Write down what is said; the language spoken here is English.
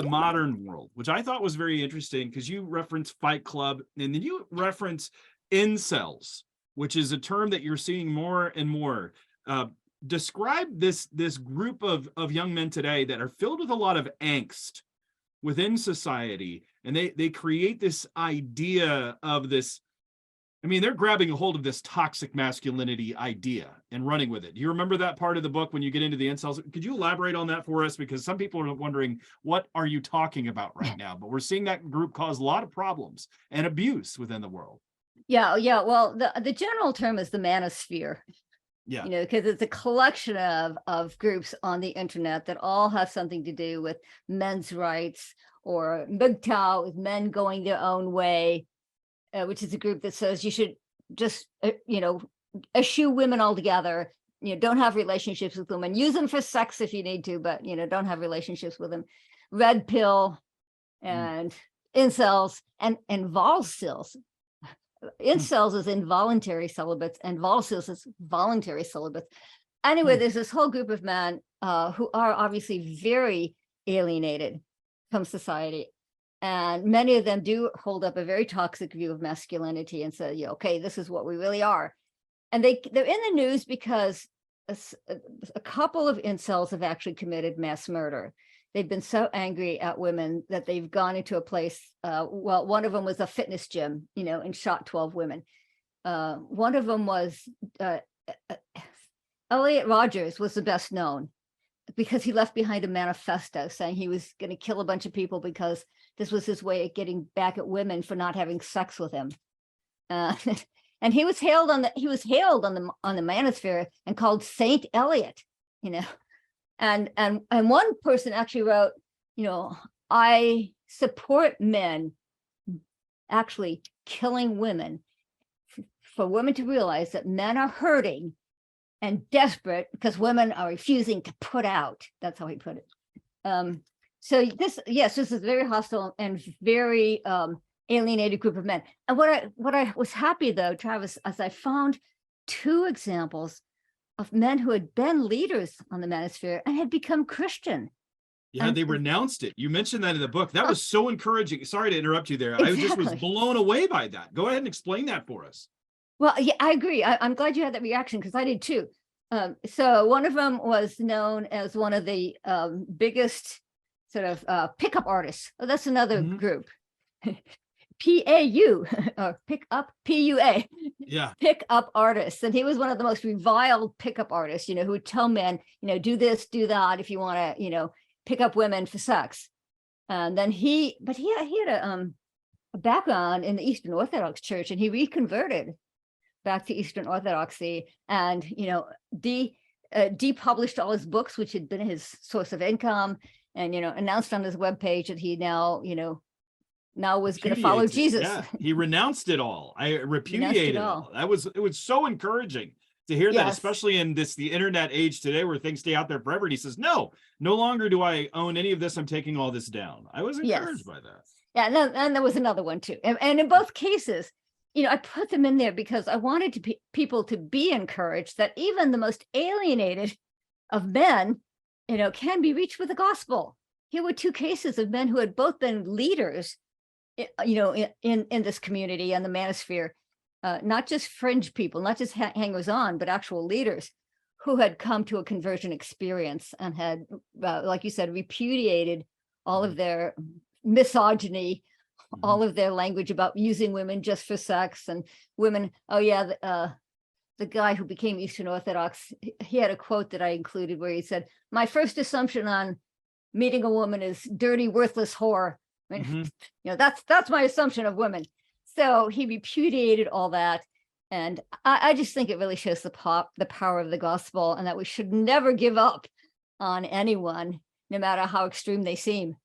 modern world, which I thought was very interesting because you reference Fight Club and then you reference incels, which is a term that you're seeing more and more. Describe this group of young men today that are filled with a lot of angst within society, and they create this idea of this. I mean, they're grabbing a hold of this toxic masculinity idea and running with it. Do you remember that part of the book when you get into the incels? Could you elaborate on that for us? Because some people are wondering, what are you talking about right now? But we're seeing that group cause a lot of problems and abuse within the world. Yeah. Well, the general term is the manosphere. Yeah. Because it's a collection of groups on the internet that all have something to do with men's rights, or MGTOW is men going their own way. Which is a group that says you should just, eschew women altogether. Don't have relationships with women. Use them for sex if you need to, but, don't have relationships with them. Red pill and incels and volcels. Incels is involuntary celibates and volcels is voluntary celibates. Anyway, there's this whole group of men who are obviously very alienated from society. And many of them do hold up a very toxic view of masculinity and say, okay, this is what we really are. And they're in the news because a couple of incels have actually committed mass murder. They've been so angry at women that they've gone into a place. One of them was a fitness gym, and shot 12 women. One of them was Elliot Rogers was the best known because he left behind a manifesto saying he was going to kill a bunch of people because this was his way of getting back at women for not having sex with him. And he was hailed on the manosphere and called Saint Elliot, and one person actually wrote, I support men actually killing women for women to realize that men are hurting and desperate because women are refusing to put out. That's how he put it. So this is a very hostile and very alienated group of men. And what I was happy though, Travis, as I found two examples of men who had been leaders on the manosphere and had become Christian. Yeah, they renounced it. You mentioned that in the book. That was so encouraging. Sorry to interrupt you there. Exactly. I just was blown away by that. Go ahead and explain that for us. Well, yeah, I agree. I'm glad you had that reaction because I did too. So one of them was known as one of the biggest sort of pickup artists. Oh, that's another group. PAU or pick up PUA. Yeah. Pickup artists. And he was one of the most reviled pickup artists, who would tell men, do this, do that if you want to, pick up women for sex. And then he had a background in the Eastern Orthodox Church, and he reconverted back to Eastern Orthodoxy and, depublished all his books, which had been his source of income, and, announced on his webpage that he now was going to follow Jesus. Yeah, he renounced it all. I repudiated it all. It was so encouraging to hear that, especially in the internet age today where things stay out there forever. And he says, no longer do I own any of this. I'm taking all this down. I was encouraged by that. Yeah, and there was another one too. And in both cases, I put them in there because I wanted people to be encouraged that even the most alienated of men, can be reached with the gospel. Here were two cases of men who had both been leaders, in this community and the manosphere, not just fringe people, not just hangers on, but actual leaders who had come to a conversion experience and had, like you said, repudiated all of their misogyny, all of their language about using women just for sex and women. Oh yeah, the guy who became Eastern Orthodox, he had a quote that I included where he said, "My first assumption on meeting a woman is dirty, worthless whore." I mean, that's my assumption of women. So he repudiated all that. And I just think it really shows the power of the gospel, and that we should never give up on anyone, no matter how extreme they seem.